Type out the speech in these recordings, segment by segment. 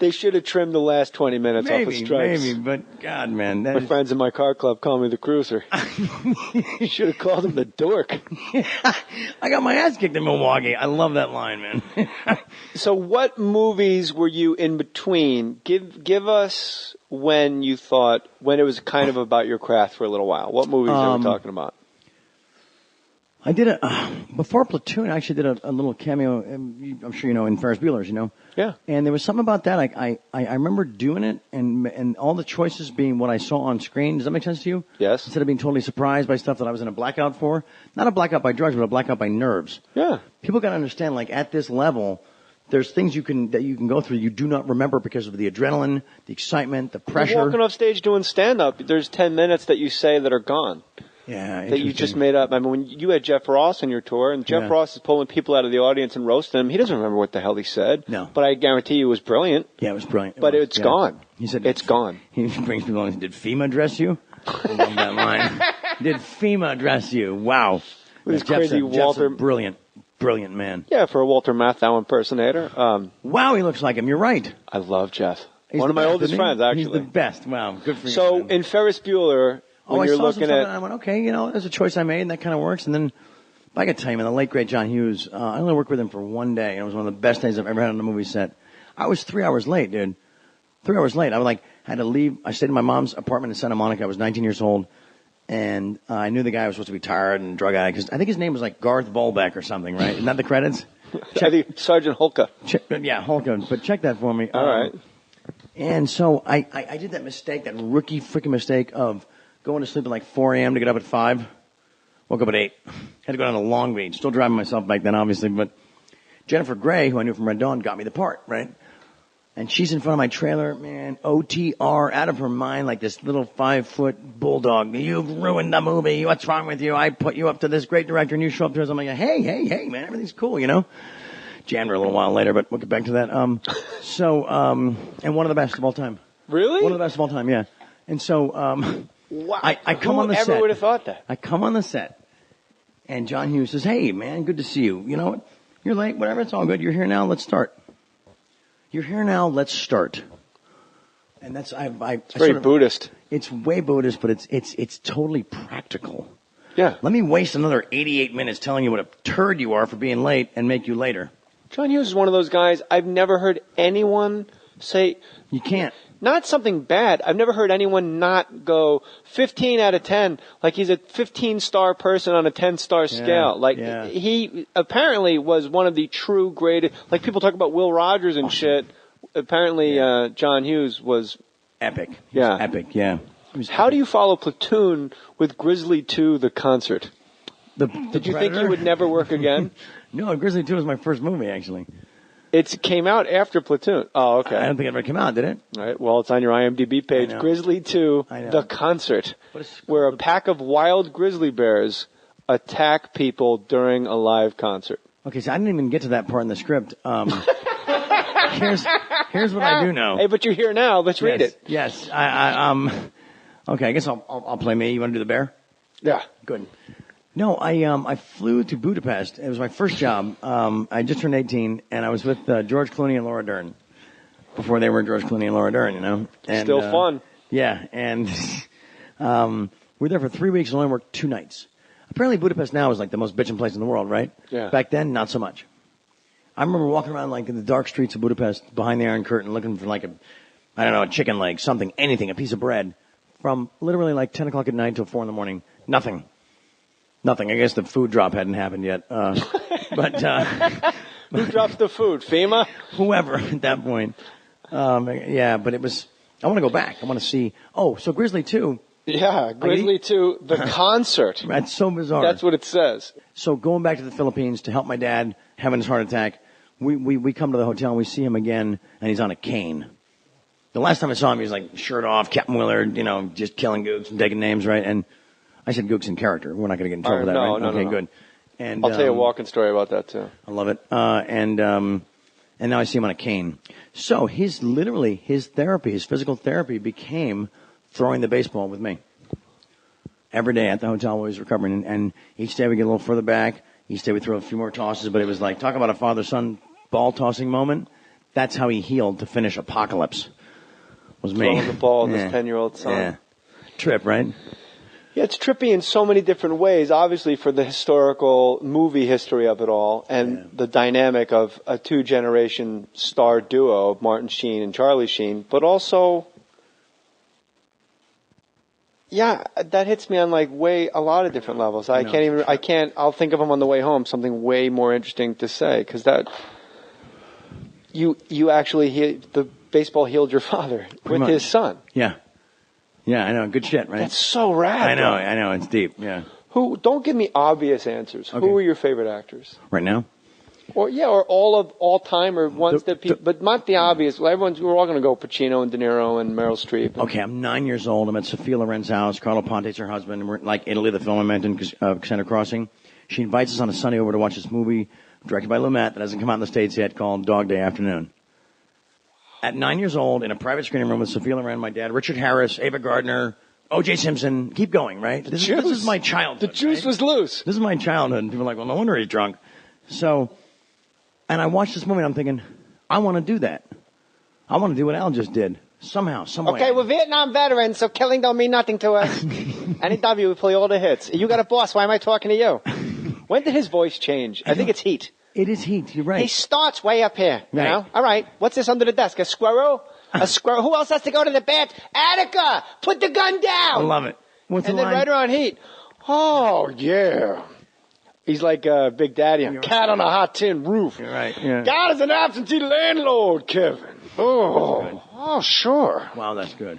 They should have trimmed the last 20 minutes off of Stripes. Maybe, but God, man. My friends in my car club call me the Cruiser. You should have called him the Dork. I got my ass kicked in Milwaukee. I love that line, man. So what movies were you in between? Give us when you thought, when it was kind of about your craft for a little while. What movies are we talking about? I did before Platoon, I actually did a little cameo, I'm sure you know, in Ferris Bueller's, you know? Yeah. And there was something about that, I remember doing it, and all the choices being what I saw on screen. Does that make sense to you? Yes. Instead of being totally surprised by stuff that I was in a blackout for. Not a blackout by drugs, but a blackout by nerves. Yeah. People gotta understand, like, at this level, there's things that you can go through you do not remember because of the adrenaline, the excitement, the pressure. You're walking off stage doing stand-up, there's 10 minutes that you say that are gone. Yeah, that you just made up. I mean, when you had Jeff Ross on your tour, and Jeff Ross is pulling people out of the audience and roasting them, he doesn't remember what the hell he said. No. But I guarantee you it was brilliant. Yeah, it was brilliant. But it's gone. He said, it's gone. He brings people on. Did FEMA address you? I love that line. Did FEMA address you? Wow. With his crazy Walter. Brilliant man. Yeah, for a Walter Matthau impersonator. Wow, he looks like him. You're right. I love Jeff. He's one of my oldest friends, actually. He's the best. Wow, good for you. So, man. in Ferris Bueller, when I you're saw looking something at... and I went, okay, you know, there's a choice I made, and that kind of works. And then, I got to tell you, man, the late, great John Hughes, I only worked with him for one day, and it was one of the best days I've ever had on a movie set. I was 3 hours late, dude. 3 hours late. I had to leave. I stayed in my mom's apartment in Santa Monica. I was 19 years old. And I knew the guy was supposed to be tired and drug addict, because I think his name was like Garth Volbeck or something, right? Isn't that the credits? Sergeant Holka. Yeah, Holka. But check that for me. All right. And so I did that mistake, that rookie freaking mistake of going to sleep at like 4 a.m. to get up at 5. Woke up at 8. Had to go down to Long Beach. Still driving myself back then, obviously. But Jennifer Grey, who I knew from Red Dawn, got me the part, right? And she's in front of my trailer, man, OTR, out of her mind, like this little 5-foot bulldog. You've ruined the movie. What's wrong with you? I put you up to this great director, and you show up to us. I'm like, hey, man, everything's cool, you know? Jammed her a little while later, but we'll get back to that. And one of the best of all time. Really? One of the best of all time, yeah. And so, wow. I come on the set. Whoever would have thought that? I come on the set, and John Hughes says, hey, man, good to see you. You know what? You're late, whatever, it's all good. You're here now, let's start. You're here now, let's start. And that's, it's very Buddhist. It's way Buddhist, but it's totally practical. Yeah. Let me waste another 88 minutes telling you what a turd you are for being late and make you later. John Hughes is one of those guys I've never heard anyone say... You can't. Not something bad. I've never heard anyone not go 15 out of 10. Like he's a 15-star person on a 10-star scale. He apparently was one of the true greatest. Like people talk about Will Rogers and shit. Apparently, John Hughes was epic. Epic. Yeah. How do you follow Platoon with Grizzly 2, the concert? Did you think you would never work again? No, Grizzly 2 was my first movie, actually. It came out after Platoon. Oh, okay. I don't think it ever came out, did it? All right. Well, it's on your IMDb page. Grizzly 2, the concert, where a pack of wild grizzly bears attack people during a live concert. Okay, so I didn't even get to that part in the script. Here's what I do know. Hey, but you're here now. Let's read it. Yes. Okay, I guess I'll play me. You want to do the bear? Yeah. Good. No, I flew to Budapest. It was my first job. I just turned 18, and I was with George Clooney and Laura Dern. Before they were George Clooney and Laura Dern, you know. And, still fun. Yeah, and we were there for 3 weeks and only worked 2 nights. Apparently Budapest now is like the most bitchin' place in the world, right? Yeah. Back then, not so much. I remember walking around like in the dark streets of Budapest behind the Iron Curtain looking for like a chicken leg, something, anything, a piece of bread from literally like 10 o'clock at night till 4 in the morning. Nothing. I guess the food drop hadn't happened yet. Who drops the food? FEMA? Whoever at that point. But it was, I want to go back. I want to see, so Grizzly 2. Yeah, Grizzly 2, the concert. That's so bizarre. That's what it says. So going back to the Philippines to help my dad having his heart attack, we come to the hotel and we see him again, and he's on a cane. The last time I saw him, he was like shirt off, Captain Willard, just killing gooks and taking names, right? And I said gooks in character. We're not going to get in trouble for that, right? No, okay, no. good. And I'll tell you a walking story about that too. I love it. And now I see him on a cane. So his therapy, his physical therapy became throwing the baseball with me. Every day at the hotel while he was recovering. And each day we get a little further back. Each day we throw a few more tosses. But it was like, talk about a father-son ball tossing moment. that's how he healed to finish Apocalypse. Was me. Throwing the ball at his 10-year-old son. Yeah. Trip, right? Yeah, it's trippy in so many different ways, obviously for the historical movie history of it all and the dynamic of a two-generation star duo of Martin Sheen and Charlie Sheen, but also, yeah, that hits me on like a lot of different levels. I'll think of them on the way home, something way more interesting to say, because that, you actually, the baseball healed your father with his son. Yeah. Yeah, I know. Good shit, right? That's so rad. I know. It's deep. Yeah. Don't give me obvious answers. Okay. Who are your favorite actors? Right now? Or all time, or ones that people, but not the obvious. We're all going to go Pacino and De Niro and Meryl Streep. Okay, I'm 9 years old. I'm at Sophia Loren's house. Carlo Ponte's her husband. And we're like Italy, the film I mentioned, Cassandra Crossing. She invites us on a Sunday over to watch this movie directed by Lumet that hasn't come out in the States yet called Dog Day Afternoon. At 9 years old, in a private screening room with Sophia Loren, my dad, Richard Harris, Ava Gardner, O.J. Simpson, keep going, right? This is my childhood. The juice was loose. This is my childhood. And people are like, well, no wonder he's drunk. So, and I watched this movie and I'm thinking, I want to do that. I want to do what Al just did. Somehow, some way. Okay, we're Vietnam veterans, so killing don't mean nothing to us. Any W, we play all the hits. You got a boss, why am I talking to you? When did his voice change? I think it's heat. It is heat. You're right. He starts way up here. You know? All right. What's this under the desk? A squirrel? A squirrel? Who else has to go to the bath? Attica! Put the gun down! I love it. What's and the then line? right around heat. Oh, yeah. He's like Big Daddy on Cat on a Hot Tin Roof. You're right. Yeah. God is an absentee landlord, Kevin. Oh, sure. Wow, that's good.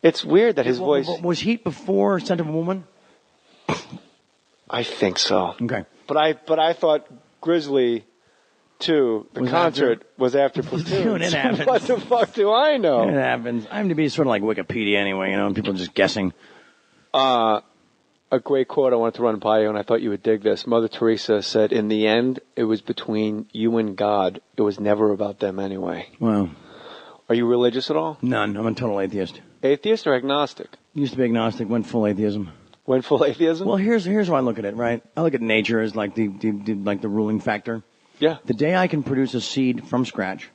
It's weird that his voice... Was Heat before Scent of a Woman? I think so. Okay. But I thought Grizzly 2, the concert, was after Platoon. It happens. What the fuck do I know? It happens. IMDb is sort of like Wikipedia anyway, and people are just guessing. A great quote I wanted to run by you, and I thought you would dig this. Mother Teresa said, in the end, it was between you and God. It was never about them anyway. Wow. Are you religious at all? None. I'm a total atheist. Atheist or agnostic? Used to be agnostic, went full atheism. Went full atheism? Well, here's how I look at it, right? I look at nature as like the ruling factor. Yeah. The day I can produce a seed from scratch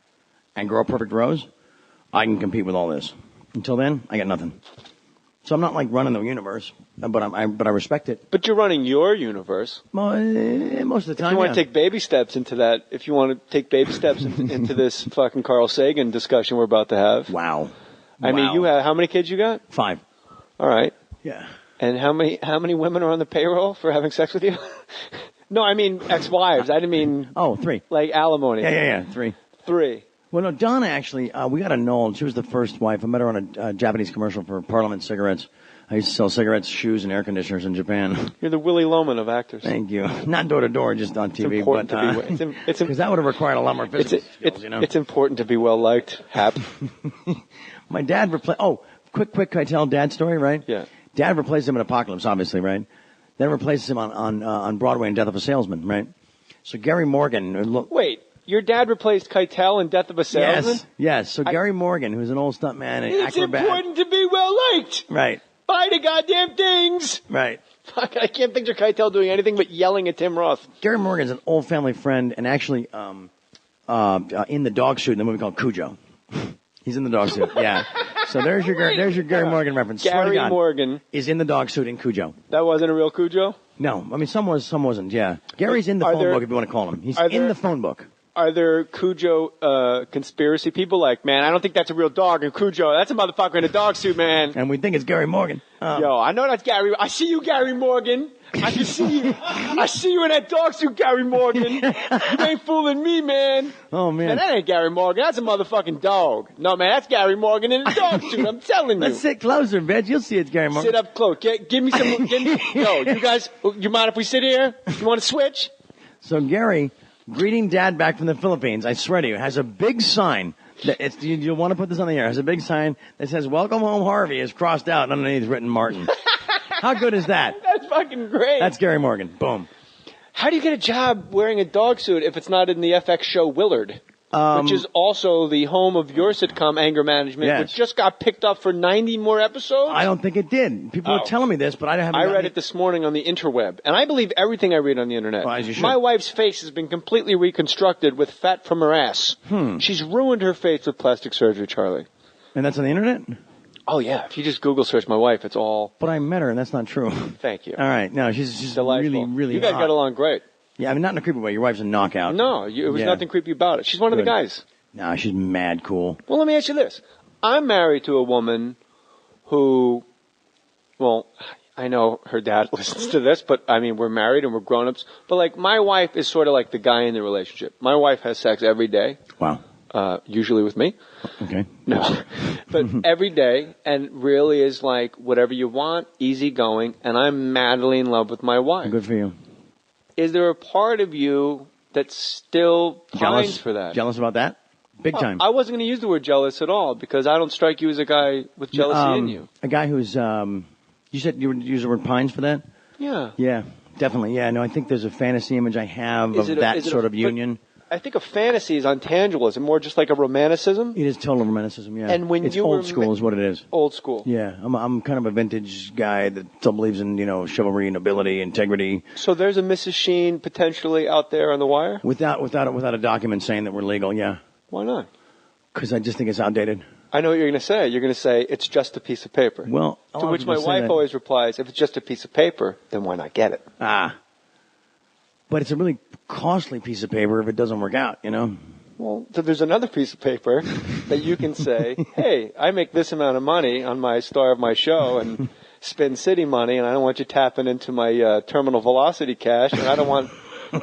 and grow a perfect rose, I can compete with all this. Until then, I got nothing. So I'm not like running the universe, but I respect it. But you're running your universe. Well, most of the time. If you want to take baby steps into that, if you want to take baby steps into this fucking Carl Sagan discussion we're about to have. Wow. I mean, you have how many kids you got? 5. All right. Yeah. And how many women are on the payroll for having sex with you? No, I mean ex-wives. I didn't mean 3. Like alimony. Yeah. 3. 3. Well, no, Donna actually, we got annulled. She was the first wife. I met her on a Japanese commercial for Parliament cigarettes. I used to sell cigarettes, shoes, and air conditioners in Japan. You're the Willie Loman of actors. Thank you. Not door to door, just on TV. It's important to be. Because that would have required a lot more physical skills, you know. It's important to be well liked. Hap. My dad replaced. Oh, quick! Can I tell Dad's story? Right? Yeah. Dad replaced him in Apocalypse, obviously, right? Then replaces him on Broadway in Death of a Salesman, right? So Gary Morgan. Wait. Your dad replaced Keitel in Death of a Salesman? Yes. So Gary Morgan, who's an old stuntman and it's acrobat. It's important to be well liked. Right. Buy the goddamn things. Right. Fuck, I can't picture Keitel doing anything but yelling at Tim Roth. Gary Morgan's an old family friend and actually in the dog suit in the movie called Cujo. He's in the dog suit. Yeah. So there's your Gary Morgan reference. Gary Morgan is in the dog suit in Cujo. That wasn't a real Cujo? No. I mean, some was, some wasn't, yeah. Gary's in the phone book if you want to call him. He's in the phone book. Are there Cujo conspiracy people like, man, I don't think that's a real dog in Cujo. That's a motherfucker in a dog suit, man. And we think it's Gary Morgan. Yo, I know that's Gary. I see you, Gary Morgan. I can see you. I see you in that dog suit, Gary Morgan. You ain't fooling me, man. Oh, man. And that ain't Gary Morgan. That's a motherfucking dog. No, man, that's Gary Morgan in a dog suit. I'm telling you. Let's sit closer, Veg. You'll see it's Gary Morgan. Sit up close. Give me some. Yo, you guys, you mind if we sit here? You want to switch? So Gary, greeting Dad back from the Philippines, I swear to you, has a big sign. You'll want to put this on the air. Has a big sign that says, "Welcome home, Harvey," is crossed out and underneath is written Martin. How good is that? That's fucking great. That's Gary Morgan. Boom. How do you get a job wearing a dog suit if it's not in the FX show Willard? which is also the home of your sitcom, Anger Management, which just got picked up for 90 more episodes? I don't think it did. People are telling me this, but I haven't. I read it this morning on the interweb, and I believe everything I read on the internet. Well, as you should. My wife's face has been completely reconstructed with fat from her ass. She's ruined her face with plastic surgery, Charlie. And that's on the internet? Oh, yeah. If you just Google search my wife, it's all... But I met her, and that's not true. Thank you. All right. No, she's delightful. really, really You guys hot. got along great. Yeah, I mean, not in a creepy way. Your wife's a knockout. No, it was nothing creepy about it. She's one of the guys. Nah, she's mad cool. Well, let me ask you this. I'm married to a woman who... Well, I know her dad listens to this, but, I mean, we're married and we're grown-ups. But, like, my wife is sort of like the guy in the relationship. My wife has sex every day. Wow. Usually with me. Okay. No. But every day, and really is like whatever you want, easygoing, and I'm madly in love with my wife. Good for you. Is there a part of you that still pines for that? Jealous about that? Big time. I wasn't going to use the word jealous at all, because I don't strike you as a guy with jealousy in you. A guy who's, you said you would use the word pines for that? Yeah. Yeah, definitely. Yeah, no, I think there's a fantasy image I have of that sort of union. I think a fantasy is untangible. Is it more just like a romanticism? It is total romanticism, yeah. And when it's old school is what it is. Old school. Yeah, I'm kind of a vintage guy that still believes in, chivalry, nobility, integrity. So there's a Mrs. Sheen potentially out there on the wire? Without a document saying that we're legal, yeah. Why not? Because I just think it's outdated. I know what you're going to say. You're going to say, it's just a piece of paper. Well, to which my wife always replies, if it's just a piece of paper, then why not get it? But it's a really costly piece of paper if it doesn't work out, Well, so there's another piece of paper that you can say, hey, I make this amount of money on my star of my show and spend city money, and I don't want you tapping into my terminal velocity cash, and I don't want...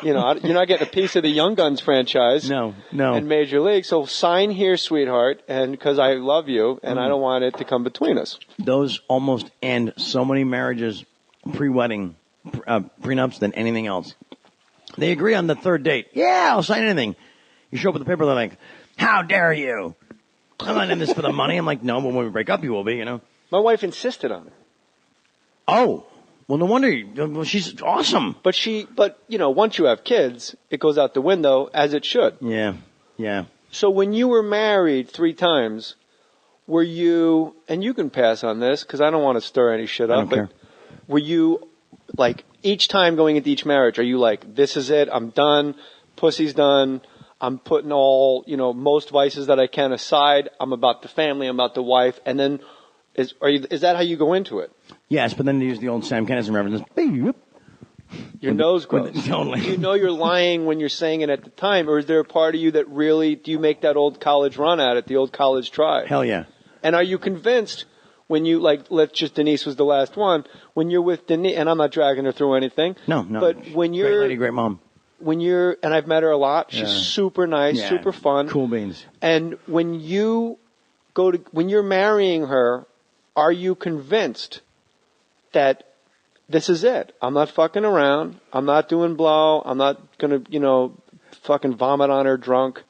you're not getting a piece of the Young Guns franchise. No. And Major League. So sign here, sweetheart, and because I love you, and I don't want it to come between us. Those almost end so many marriages, pre-wedding, prenups than anything else. They agree on the third date. Yeah, I'll sign anything. You show up with the paper, they're like, how dare you? I'm not in this for the money. I'm like, no, but when we break up, you will be, My wife insisted on it. Oh. Well, no wonder. Well, she's awesome. But once you have kids, it goes out the window, as it should. Yeah. So when you were married 3 times, were you, and you can pass on this, because I don't want to stir any shit up, but were you, like, each time going into each marriage, are you like, this is it, I'm done, pussy's done, I'm putting all, most vices that I can aside, I'm about the family, I'm about the wife, and then, is that how you go into it? Yes, but then they use the old Sam Kinison reference. Your nose grows. Totally. Do you know you're lying when you're saying it at the time, or is there a part of you that really, do you make that old college run at it, the old college try? Hell yeah. And are you convinced when you, Denise was the last one, when you're with Denise, and I'm not dragging her through anything. No. But when you're... Great lady, great mom. And I've met her a lot, she's super nice, super fun. Cool beans. And when you're marrying her, are you convinced that this is it? I'm not fucking around. I'm not doing blow. I'm not going to, fucking vomit on her drunk.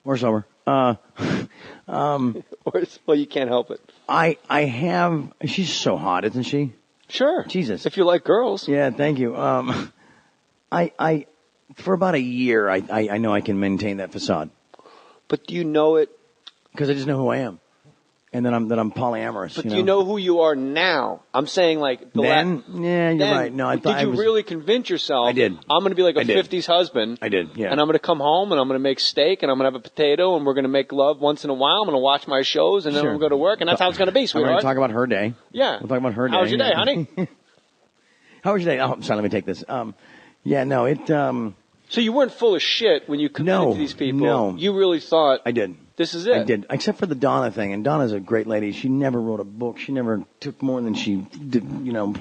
Or sober. Well, you can't help it. She's so hot, isn't she? Sure. Jesus. If you like girls. Yeah, thank you. For about a year, I know I can maintain that facade. But do you know it? Because I just know who I am. And then I'm polyamorous. But do you know who you are now? I'm saying yeah, you're right. No, did you really convince yourself? I did. I'm going to be like a 50s husband. I did. Yeah. And I'm going to come home and I'm going to make steak and I'm going to have a potato and we're going to make love once in a while. I'm going to watch my shows and then we'll go to work and that's how it's going to be, sweetheart. I'm going to talk about her day. Yeah. We'll talk about her day. How was your day, honey? How was your day? Oh, sorry. Let me take this. So you weren't full of shit when you committed to these people. No. You really thought. I did. This is it. I did, except for the Donna thing. And Donna's a great lady. She never wrote a book. She never took more than she did,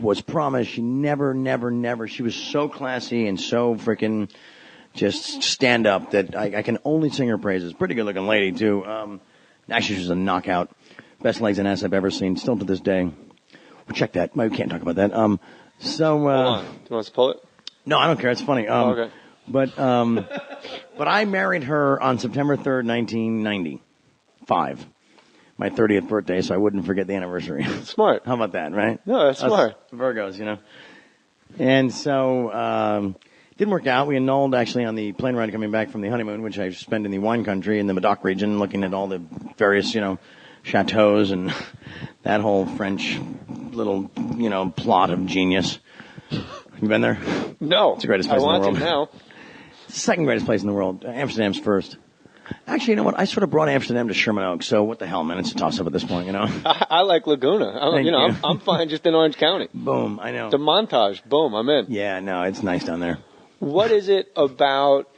was promised. She never. She was so classy and so freaking just stand up that I can only sing her praises. Pretty good looking lady too. Actually, she was a knockout. Best legs and ass I've ever seen. Still to this day. Well, check that. We can't talk about that. Hold on. Do you want us to pull it? No, I don't care. It's funny. Okay. But I married her on September 3rd, 1995. My 30th birthday, so I wouldn't forget the anniversary. Smart. How about that, right? No, that's smart. Virgos, And so, Didn't work out. We annulled actually on the plane ride coming back from the honeymoon, which I spent in the wine country in the Medoc region, looking at all the various, chateaus and that whole French little, plot of genius. You been there? No. It's the greatest place in the world. I want to now. It's the second greatest place in the world. Amsterdam's first. Actually, you know what? I sort of brought Amsterdam to Sherman Oaks, so what the hell, man? It's a toss-up at this point, I like Laguna. I'm fine just in Orange County. Boom, I know. The Montage, boom, I'm in. Yeah, no, it's nice down there. What is it about,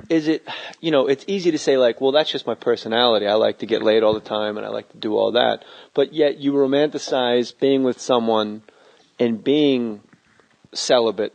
it's easy to say like, well, that's just my personality. I like to get laid all the time and I like to do all that. But yet you romanticize being with someone and being celibate.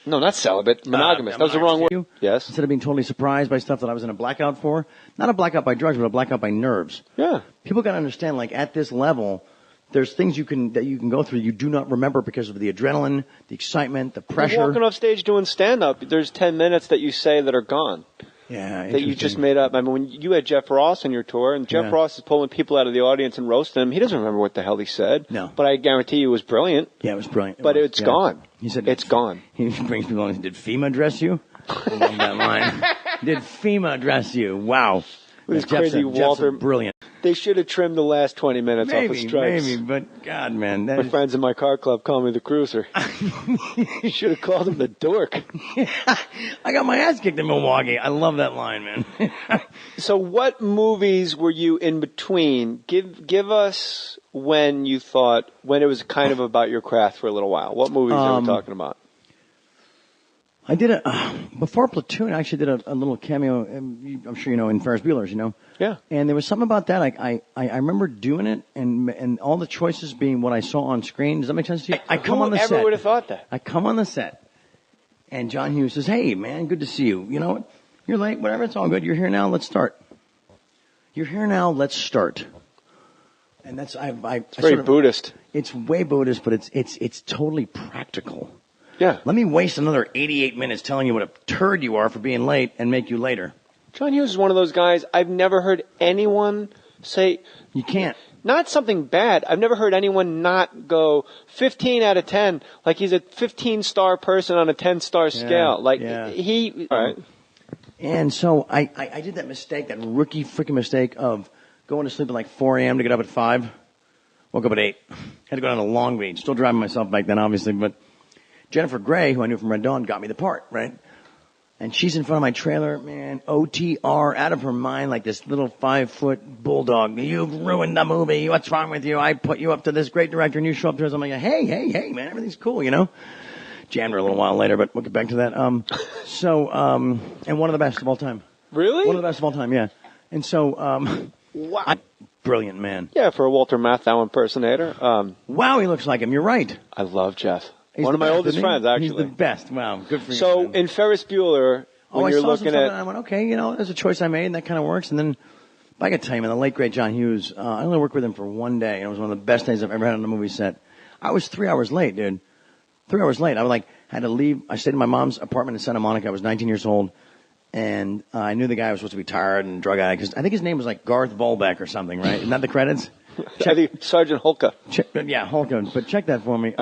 No, not celibate. Monogamous. That was the wrong word. Yes. Instead of being totally surprised by stuff that I was in a blackout for. Not a blackout by drugs, but a blackout by nerves. Yeah. People got to understand, like, at this level, there's things that you can go through you do not remember because of the adrenaline, the excitement, the pressure. You're walking off stage doing stand-up, there's 10 minutes that you say that are gone. Yeah, that you just made up. I mean, when you had Jeff Ross on your tour, and Jeff Ross is pulling people out of the audience and roasting them, he doesn't remember what the hell he said. No. But I guarantee you it was brilliant. Yeah, it was brilliant. But it's gone. He said it's gone. He brings people on. Did FEMA address you? I love that line. Did FEMA address you? Wow. This crazy Walter. Brilliant. They should have trimmed the last 20 minutes off of Stripes. Maybe, but God, man. My friends in my car club call me the cruiser. You should have called him the dork. I got my ass kicked in Milwaukee. I love that line, man. So what movies were you in between? Give us when you thought, when it was kind of about your craft for a little while. What movies are we talking about? I did before Platoon, I actually did a little cameo, I'm sure you know, in Ferris Bueller's, Yeah. And there was something about that, I remember doing it, and all the choices being what I saw on screen. Does that make sense to you? I come on the set. Whoever would have thought that? I come on the set, and John Hughes says, hey, man, good to see you. You know what? You're late, whatever, it's all good. You're here now, let's start. You're here now, let's start. And that's, it's very Buddhist. It's way Buddhist, but it's totally practical. Yeah. Let me waste another 88 minutes telling you what a turd you are for being late and make you later. John Hughes is one of those guys I've never heard anyone say. You can't. Not something bad. I've never heard anyone not go 15 out of 10. Like he's a 15-star person on a 10-star scale. Like he. All right. And so I did that mistake, that rookie freaking mistake of going to sleep at like 4 a.m. to get up at 5. Woke up at 8. Had to go down to Long Beach. Still driving myself back then, obviously, but Jennifer Grey, who I knew from Red Dawn, got me the part, right? And she's in front of my trailer, man, OTR, out of her mind, like this little 5-foot bulldog. You've ruined the movie. What's wrong with you? I put you up to this great director, and you show up to us. I'm like, hey, man, everything's cool, Jammed her a little while later, but we'll get back to that. And one of the best of all time. Really? One of the best of all time, yeah. And so, wow. Brilliant, man. Yeah, for a Walter Matthau impersonator. Wow, he looks like him. You're right. I love Jeff. He's one of my oldest friends, actually. He's the best. Wow, good for you. So man. in Ferris Bueller, when you're looking at, and I went, okay, there's a choice I made, and that kind of works. And then, I got to tell you, man, the late great John Hughes. I only worked with him for one day, and it was one of the best days I've ever had on a movie set. I was 3 hours late, dude. 3 hours late. I had to leave. I stayed in my mom's apartment in Santa Monica. I was 19 years old, and I knew the guy was supposed to be tired and drug addict. Because I think his name was like Garth Volbeck or something, right? Isn't that the credits? I think Sergeant Holka. Yeah, Holka. But check that for me.